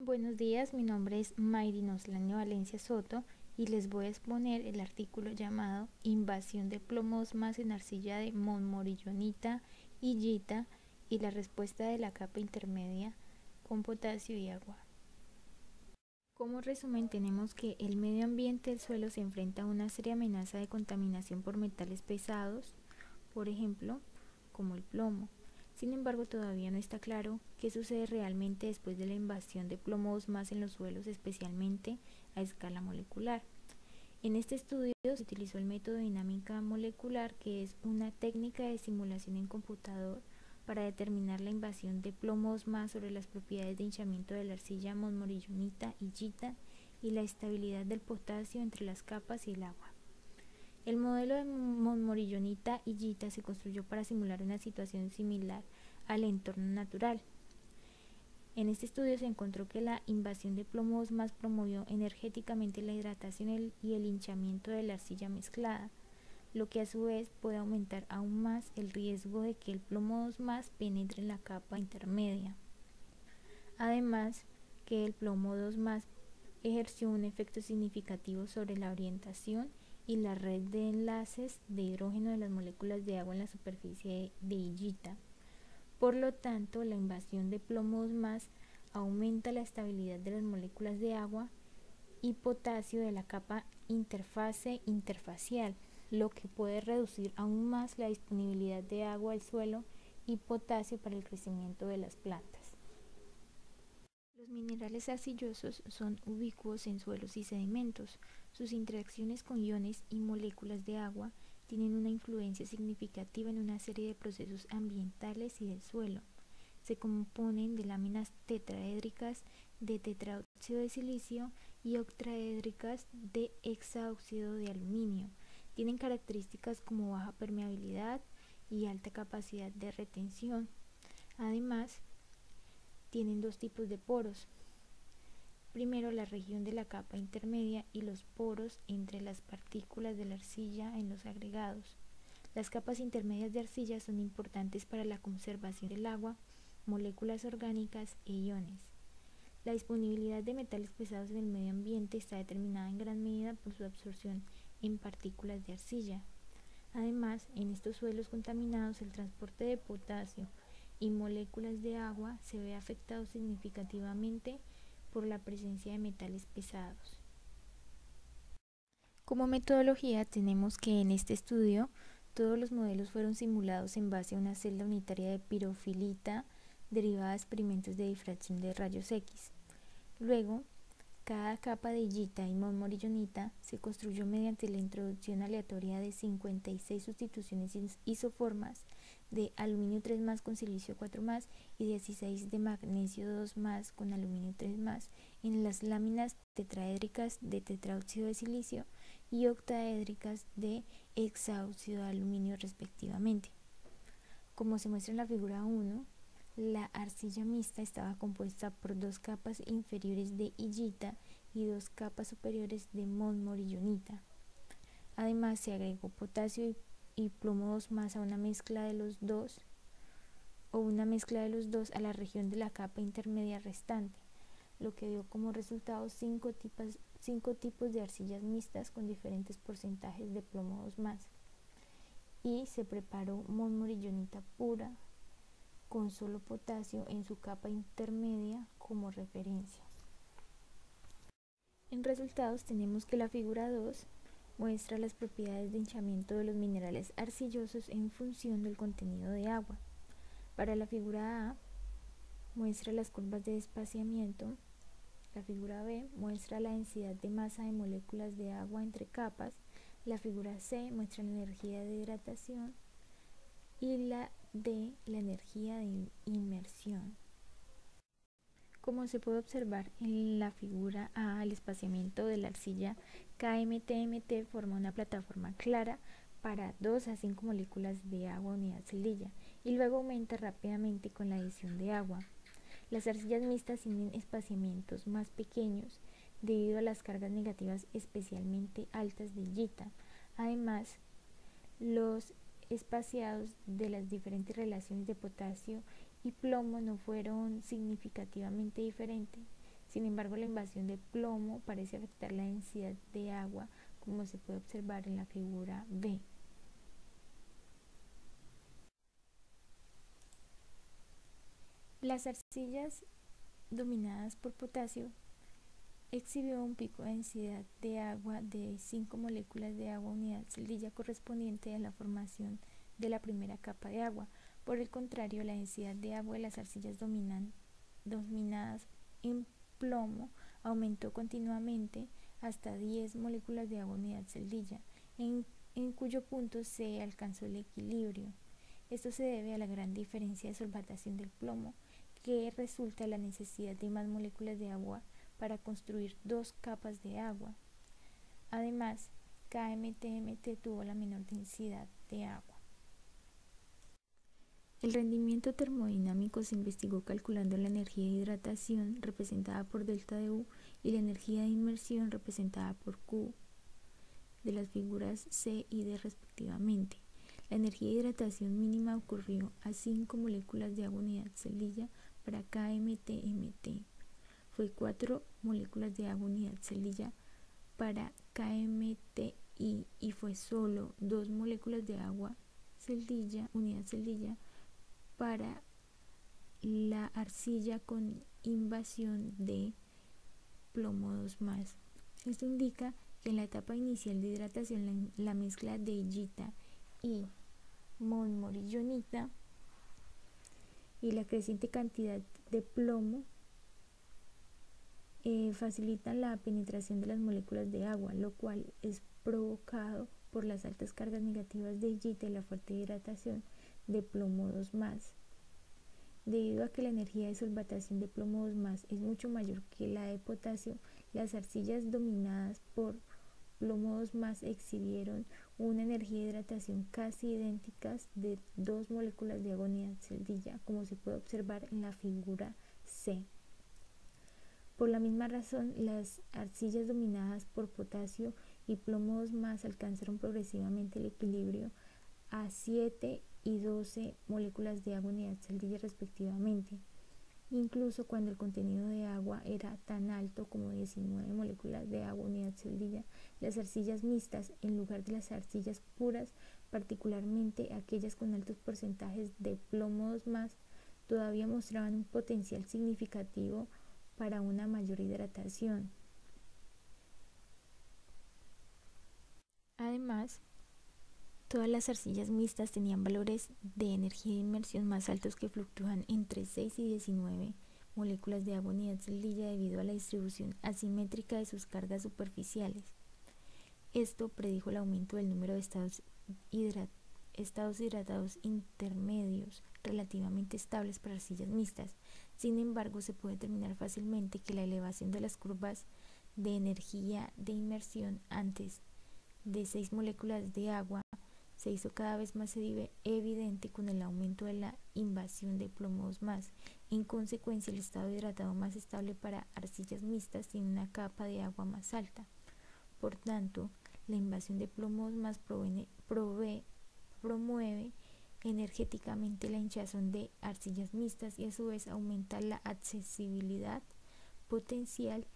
Buenos días, mi nombre es Mayri Noslaño Valencia Soto y les voy a exponer el artículo llamado Invasión de plomosmas en arcilla de monmorillonita y yita y la respuesta de la capa intermedia con potasio y agua. Como resumen, tenemos que el medio ambiente del suelo se enfrenta a una seria amenaza de contaminación por metales pesados, por ejemplo, como el plomo. Sin embargo, todavía no está claro qué sucede realmente después de la invasión de plomosmas en los suelos, especialmente a escala molecular. En este estudio se utilizó el método de dinámica molecular, que es una técnica de simulación en computador para determinar la invasión de plomosmas sobre las propiedades de hinchamiento de la arcilla monmorillonita y yita y la estabilidad del potasio entre las capas y el agua. El modelo de monmorillonita y yita se construyó para simular una situación similar al entorno natural. En este estudio se encontró que la invasión de plomosmas promovió energéticamente la hidratación y el hinchamiento de la arcilla mezclada, lo que a su vez puede aumentar aún más el riesgo de que el plomosmas penetre en la capa intermedia. Además, que el plomo 2 ejerció un efecto significativo sobre la orientación y la red de enlaces de hidrógeno de las moléculas de agua en la superficie de yita. Por lo tanto, la invasión de plomos aumenta la estabilidad de las moléculas de agua y potasio de la capa interfase interfacial, lo que puede reducir aún más la disponibilidad de agua al suelo y potasio para el crecimiento de las plantas. Los minerales arcillosos son ubicuos en suelos y sedimentos. Sus interacciones con iones y moléculas de agua tienen una influencia significativa en una serie de procesos ambientales y del suelo. Se componen de láminas tetraédricas de tetraóxido de silicio y octaédricas de hexaóxido de aluminio. Tienen características como baja permeabilidad y alta capacidad de retención. Además, tienen dos tipos de poros. Primero, la región de la capa intermedia y los poros entre las partículas de la arcilla en los agregados. Las capas intermedias de arcilla son importantes para la conservación del agua, moléculas orgánicas e iones. La disponibilidad de metales pesados en el medio ambiente está determinada en gran medida por su absorción en partículas de arcilla. Además, en estos suelos contaminados, el transporte de potasio y moléculas de agua se ve afectado significativamente por la presencia de metales pesados. Como metodología, tenemos que en este estudio todos los modelos fueron simulados en base a una celda unitaria de pirofilita derivada de experimentos de difracción de rayos X. Luego, cada capa de yita y monmorillonita se construyó mediante la introducción aleatoria de 56 sustituciones isoformas de aluminio 3+ con silicio 4+ y 16 de magnesio 2+ con aluminio 3+ en las láminas tetraédricas de tetraóxido de silicio y octaédricas de hexaóxido de aluminio respectivamente. Como se muestra en la figura 1, la arcilla mixta estaba compuesta por dos capas inferiores de yita y dos capas superiores de monmorillonita. Además, se agregó potasio y plomo 2+ a una mezcla de los dos a la región de la capa intermedia restante, lo que dio como resultado 5 tipos de arcillas mixtas con diferentes porcentajes de plomo 2+, y se preparó monmorillonita pura con solo potasio en su capa intermedia como referencia. En resultados tenemos que la figura 2 muestra las propiedades de hinchamiento de los minerales arcillosos en función del contenido de agua. Para la figura A muestra las curvas de espaciamiento, la figura B muestra la densidad de masa de moléculas de agua entre capas, la figura C muestra la energía de hidratación y la D la energía de inmersión. Como se puede observar en la figura A, el espaciamiento de la arcilla KMTMT forma una plataforma clara para 2 a 5 moléculas de agua unidad celdilla y luego aumenta rápidamente con la adición de agua. Las arcillas mixtas tienen espaciamientos más pequeños debido a las cargas negativas especialmente altas de yita. Además, los espaciados de las diferentes relaciones de potasio y plomo no fueron significativamente diferentes, Sin embargo, la invasión de plomo parece afectar la densidad de agua, como se puede observar en la figura B. Las arcillas dominadas por potasio exhibió un pico de densidad de agua de 5 moléculas de agua unidad celdilla correspondiente a la formación de la primera capa de agua. Por el contrario, la densidad de agua de las arcillas dominadas en plomo aumentó continuamente hasta 10 moléculas de agua unidad celdilla, en cuyo punto se alcanzó el equilibrio. Esto se debe a la gran diferencia de solvatación del plomo, que resulta de la necesidad de más moléculas de agua para construir 2 capas de agua. Además, KMT-MT tuvo la menor densidad de agua. El rendimiento termodinámico se investigó calculando la energía de hidratación representada por delta de U y la energía de inmersión representada por Q de las figuras C y D respectivamente. La energía de hidratación mínima ocurrió a 5 moléculas de agua unidad celdilla para KMT-MT. Fue 4 moléculas de agua unidad celdilla para KMTI y fue solo 2 moléculas de agua unidad celdilla para la arcilla con invasión de plomo 2+. Esto indica que en la etapa inicial de hidratación la mezcla de yita y monmorillonita y la creciente cantidad de plomo facilitan la penetración de las moléculas de agua, lo cual es provocado por las altas cargas negativas de yita y la fuerte hidratación de plomo 2+. Debido a que la energía de solvatación de plomo 2+ es mucho mayor que la de potasio, las arcillas dominadas por plomo 2+ exhibieron una energía de hidratación casi idénticas de 2 moléculas de agua unidad celdilla, como se puede observar en la figura C. Por la misma razón, las arcillas dominadas por potasio y plomo 2+ alcanzaron progresivamente el equilibrio a 7 y 12 moléculas de agua unidad celdilla respectivamente, incluso cuando el contenido de agua era tan alto como 19 moléculas de agua unidad celdilla. Las arcillas mixtas, en lugar de las arcillas puras, particularmente aquellas con altos porcentajes de plomo 2+, todavía mostraban un potencial significativo para una mayor hidratación. Además, todas las arcillas mixtas tenían valores de energía de inmersión más altos, que fluctúan entre 6 y 19 moléculas de agua unidad celdilla debido a la distribución asimétrica de sus cargas superficiales. Esto predijo el aumento del número de estados hidratados intermedios relativamente estables para arcillas mixtas. Sin embargo, se puede determinar fácilmente que la elevación de las curvas de energía de inmersión antes de 6 moléculas de agua se hizo cada vez más evidente con el aumento de la invasión de plomo 2+. En consecuencia, el estado hidratado más estable para arcillas mixtas tiene una capa de agua más alta. Por tanto, la invasión de plomo 2+ promueve energéticamente la hinchazón de arcillas mixtas y a su vez aumenta la accesibilidad potencial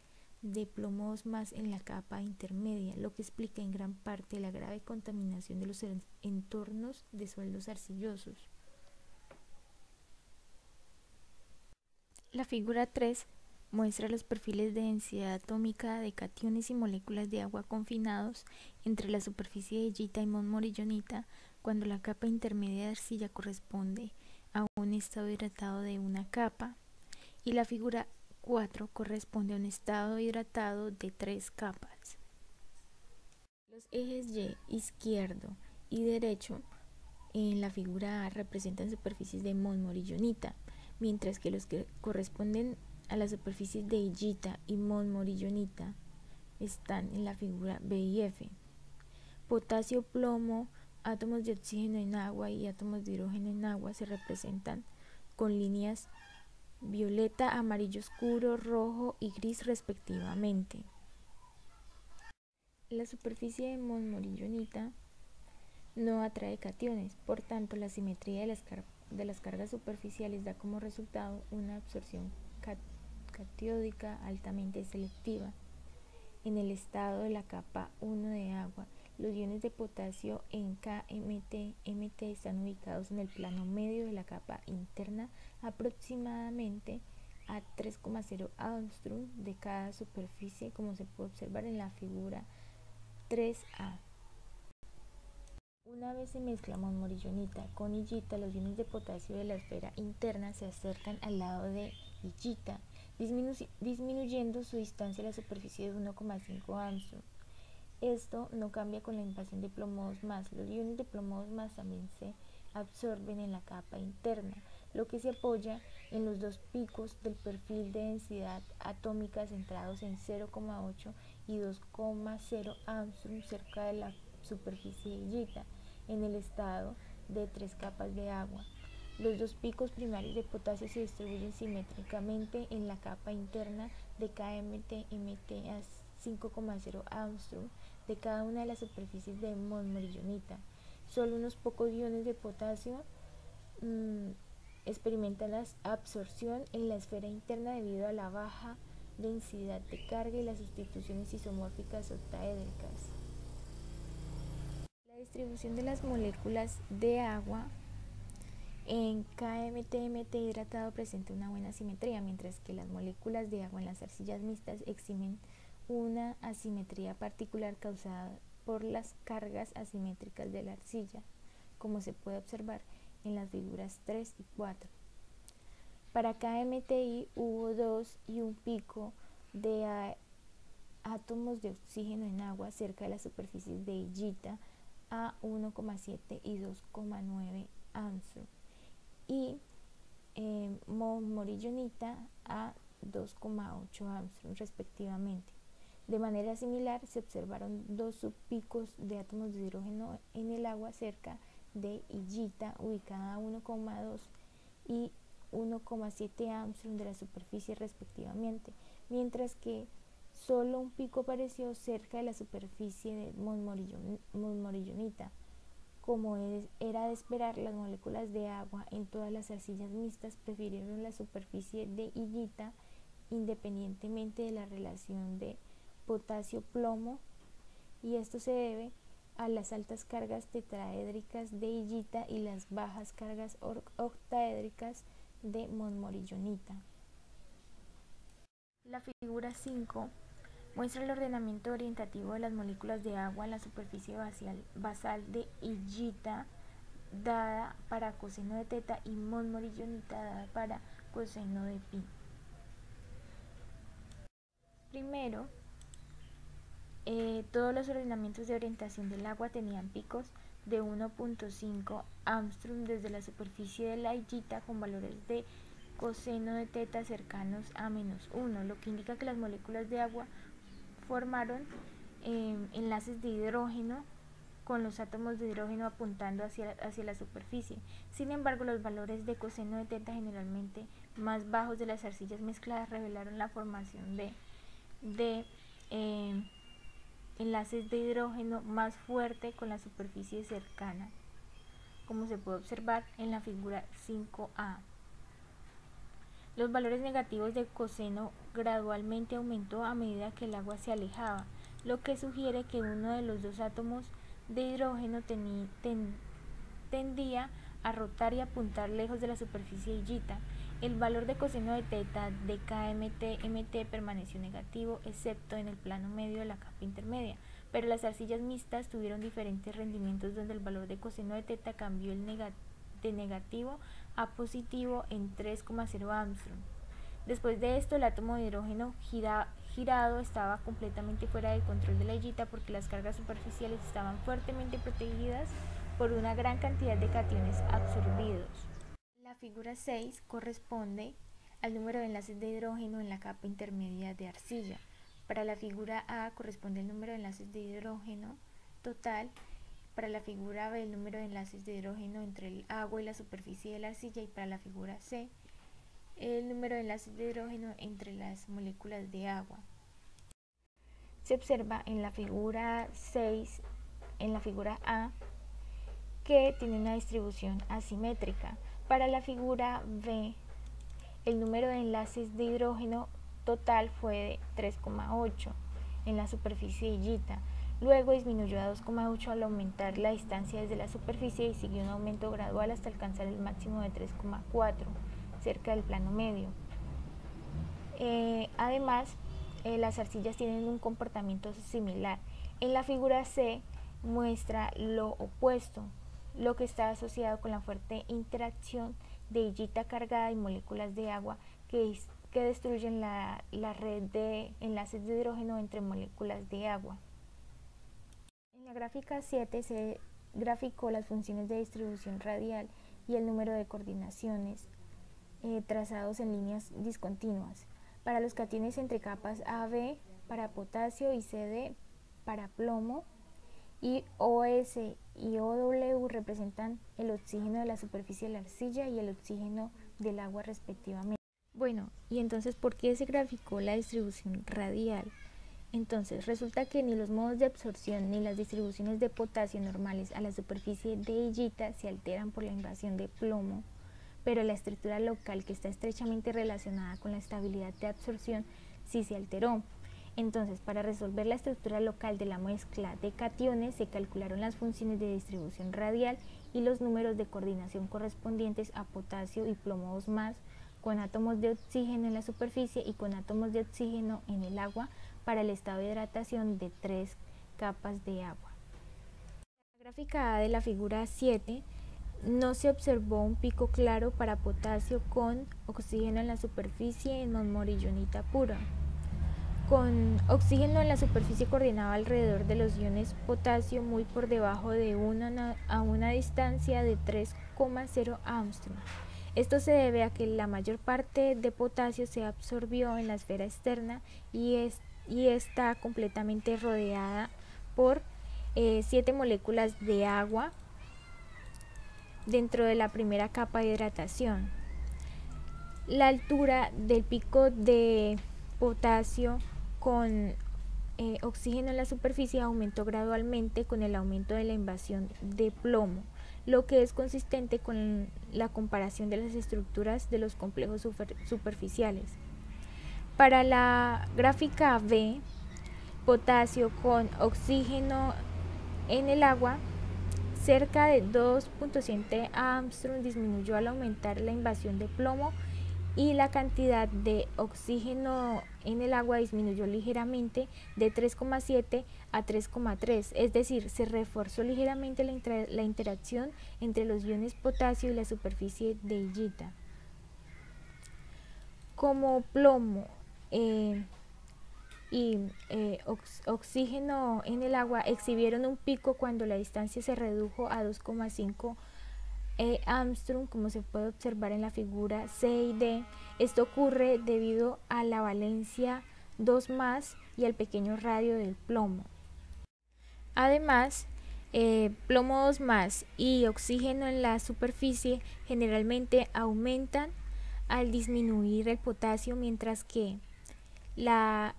de plomo 2+ en la capa intermedia, lo que explica en gran parte la grave contaminación de los entornos de suelos arcillosos. La figura 3 muestra los perfiles de densidad atómica de cationes y moléculas de agua confinados entre la superficie de yita y monmorillonita cuando la capa intermedia de arcilla corresponde a un estado hidratado de una capa, y la figura 4 corresponde a un estado hidratado de 3 capas. Los ejes Y, izquierdo y derecho, en la figura A representan superficies de monmorillonita, mientras que los que corresponden a las superficies de yita y monmorillonita están en la figura B y F. Potasio, plomo, átomos de oxígeno en agua y átomos de hidrógeno en agua se representan con líneas violeta, amarillo oscuro, rojo y gris respectivamente. La superficie de monmorillonita no atrae cationes, por tanto la simetría de las cargas superficiales da como resultado una absorción catiódica altamente selectiva. En el estado de la capa 1 de agua, los iones de potasio en KMT están ubicados en el plano medio de la capa interna, aproximadamente a 3,0 Angstrom de cada superficie, como se puede observar en la figura 3A. Una vez se mezcla monmorillonita con hillita, los iones de potasio de la esfera interna se acercan al lado de hillita, disminuyendo su distancia a la superficie de 1,5 Angstrom. Esto no cambia con la invasión de plomo 2+. Los iones de plomo 2+ también se absorben en la capa interna, lo que se apoya en los dos picos del perfil de densidad atómica centrados en 0,8 y 2,0 Angstrom cerca de la superficie de hillita, en el estado de 3 capas de agua. Los dos picos primarios de potasio se distribuyen simétricamente en la capa interna de KMT-MT a 5,0 Angstrom de cada una de las superficies de monmorillonita. Solo unos pocos iones de potasio experimentan la absorción en la esfera interna debido a la baja densidad de carga y las sustituciones isomórficas octaédricas. La distribución de las moléculas de agua en KMT-MT hidratado presenta una buena simetría, mientras que las moléculas de agua en las arcillas mixtas exhiben una asimetría particular causada por las cargas asimétricas de la arcilla, como se puede observar en las figuras 3 y 4. Para KMTI hubo 2 y un pico de átomos de oxígeno en agua cerca de las superficies de hillita a 1,7 y 2,9 Angstrom y monmorillonita a 2,8 Angstrom respectivamente. De manera similar, se observaron dos subpicos de átomos de hidrógeno en el agua cerca de hillita, ubicada a 1,2 y 1,7 Angstrom de la superficie respectivamente, mientras que solo un pico apareció cerca de la superficie de monmorillonita. Como era de esperar, las moléculas de agua en todas las arcillas mixtas prefirieron la superficie de hillita independientemente de la relación de potasio-plomo, y esto se debe a las altas cargas tetraédricas de hillita y las bajas cargas octaédricas de monmorillonita. La figura 5 muestra el ordenamiento orientativo de las moléculas de agua en la superficie basal de hillita dada para coseno de teta y monmorillonita dada para coseno de pi. Primero, todos los ordenamientos de orientación del agua tenían picos de 1,5 Angstrom desde la superficie de la hillita con valores de coseno de teta cercanos a -1, lo que indica que las moléculas de agua formaron enlaces de hidrógeno con los átomos de hidrógeno apuntando hacia la superficie. Sin embargo, los valores de coseno de teta generalmente más bajos de las arcillas mezcladas revelaron la formación de enlaces de hidrógeno más fuerte con la superficie cercana, como se puede observar en la figura 5A. Los valores negativos de coseno gradualmente aumentó a medida que el agua se alejaba, lo que sugiere que uno de los dos átomos de hidrógeno tendía a rotar y apuntar lejos de la superficie de hillita. El valor de coseno de teta de KMT-MT permaneció negativo, excepto en el plano medio de la capa intermedia, pero las arcillas mixtas tuvieron diferentes rendimientos donde el valor de coseno de teta cambió de negativo a positivo en 3,0 Angstrom. Después de esto, el átomo de hidrógeno girado estaba completamente fuera del control de la hillita porque las cargas superficiales estaban fuertemente protegidas por una gran cantidad de cationes absorbidos. La figura 6 corresponde al número de enlaces de hidrógeno en la capa intermedia de arcilla. Para la figura A corresponde el número de enlaces de hidrógeno total. Para la figura B el número de enlaces de hidrógeno entre el agua y la superficie de la arcilla, y para la figura C el número de enlaces de hidrógeno entre las moléculas de agua. Se observa en la figura 6, en la figura A, que tiene una distribución asimétrica. Para la figura B, el número de enlaces de hidrógeno total fue de 3,8 en la superficie de Illita. Luego disminuyó a 2,8 al aumentar la distancia desde la superficie y siguió un aumento gradual hasta alcanzar el máximo de 3,4 cerca del plano medio. Además, las arcillas tienen un comportamiento similar. En la figura C muestra lo opuesto, lo que está asociado con la fuerte interacción de illita cargada y moléculas de agua que destruyen la red de enlaces de hidrógeno entre moléculas de agua. En la gráfica 7 se graficó las funciones de distribución radial y el número de coordinaciones trazados en líneas discontinuas para los cationes entre capas AB para potasio y CD para plomo, y OS y OW representan el oxígeno de la superficie de la arcilla y el oxígeno del agua respectivamente. Bueno, y entonces, ¿por qué se graficó la distribución radial? Entonces, resulta que ni los modos de absorción ni las distribuciones de potasio normales a la superficie de illita se alteran por la invasión de plomo, pero la estructura local, que está estrechamente relacionada con la estabilidad de absorción, sí se alteró. Entonces, para resolver la estructura local de la mezcla de cationes, se calcularon las funciones de distribución radial y los números de coordinación correspondientes a potasio y plomo 2+, con átomos de oxígeno en la superficie y con átomos de oxígeno en el agua para el estado de hidratación de 3 capas de agua. En la gráfica A de la figura 7 no se observó un pico claro para potasio con oxígeno en la superficie en monmorillonita pura. Con oxígeno en la superficie coordinaba alrededor de los iones potasio muy por debajo de a una distancia de 3,0 Armstrong. Esto se debe a que la mayor parte de potasio se absorbió en la esfera externa y está completamente rodeada por 7 moléculas de agua dentro de la primera capa de hidratación. La altura del pico de potasio con oxígeno en la superficie aumentó gradualmente con el aumento de la invasión de plomo, lo que es consistente con la comparación de las estructuras de los complejos superficiales. Para la gráfica B, potasio con oxígeno en el agua, cerca de 2,7 Armstrong disminuyó al aumentar la invasión de plomo y la cantidad de oxígeno en el agua disminuyó ligeramente de 3,7 a 3,3, es decir, se reforzó ligeramente la interacción entre los iones potasio y la superficie de illita. Como plomo oxígeno en el agua exhibieron un pico cuando la distancia se redujo a 2,5 Armstrong, como se puede observar en la figura C y D. Esto ocurre debido a la valencia 2+ y al pequeño radio del plomo. Además, plomo 2+ y oxígeno en la superficie generalmente aumentan al disminuir el potasio, mientras que la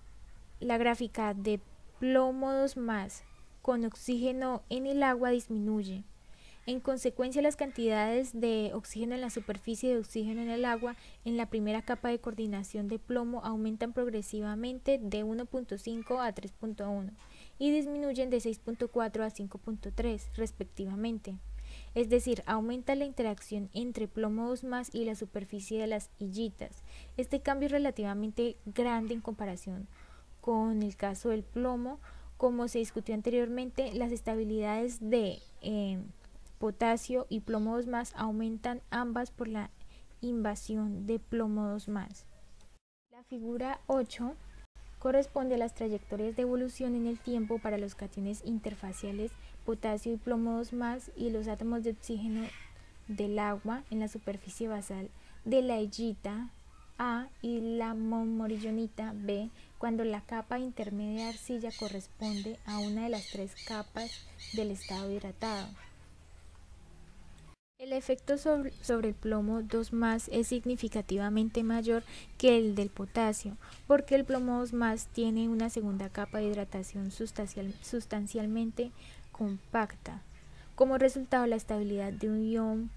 gráfica de plomo 2+ con oxígeno en el agua disminuye. En consecuencia, las cantidades de oxígeno en la superficie y de oxígeno en el agua en la primera capa de coordinación de plomo aumentan progresivamente de 1,5 a 3,1 y disminuyen de 6,4 a 5,3 respectivamente. Es decir, aumenta la interacción entre plomo 2+ y la superficie de las illitas. Este cambio es relativamente grande en comparación con el caso del plomo. Como se discutió anteriormente, las estabilidades de potasio y plomo 2+ aumentan ambas por la invasión de plomo 2+. La figura 8 corresponde a las trayectorias de evolución en el tiempo para los cationes interfaciales potasio y plomo 2+ y los átomos de oxígeno del agua en la superficie basal de la illita A y la monmorillonita B, cuando la capa intermedia de arcilla corresponde a una de las 3 capas del estado hidratado. El efecto sobre el plomo 2+ es significativamente mayor que el del potasio, porque el plomo 2+ tiene una segunda capa de hidratación sustancialmente compacta. Como resultado, la estabilidad de un ion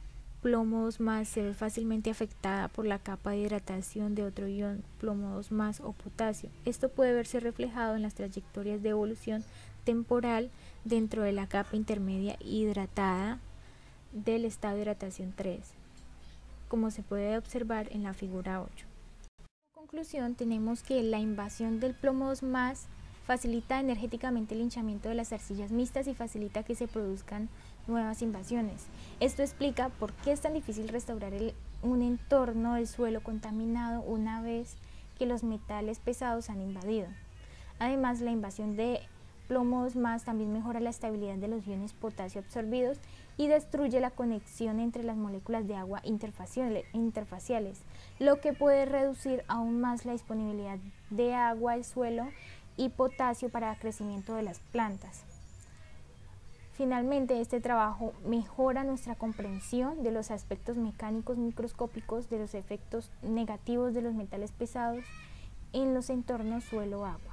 plomo 2+ se ve fácilmente afectada por la capa de hidratación de otro ion plomo 2+ o potasio. Esto puede verse reflejado en las trayectorias de evolución temporal dentro de la capa intermedia hidratada del estado de hidratación 3, como se puede observar en la figura 8. En conclusión, tenemos que la invasión del plomo 2+ facilita energéticamente el hinchamiento de las arcillas mixtas y facilita que se produzcan nuevas invasiones. Esto explica por qué es tan difícil restaurar un entorno del suelo contaminado una vez que los metales pesados han invadido. Además, la invasión de plomo 2+ también mejora la estabilidad de los iones potasio absorbidos y destruye la conexión entre las moléculas de agua interfaciales, lo que puede reducir aún más la disponibilidad de agua del suelo y potasio para el crecimiento de las plantas. Finalmente, este trabajo mejora nuestra comprensión de los aspectos mecánicos microscópicos de los efectos negativos de los metales pesados en los entornos suelo-agua.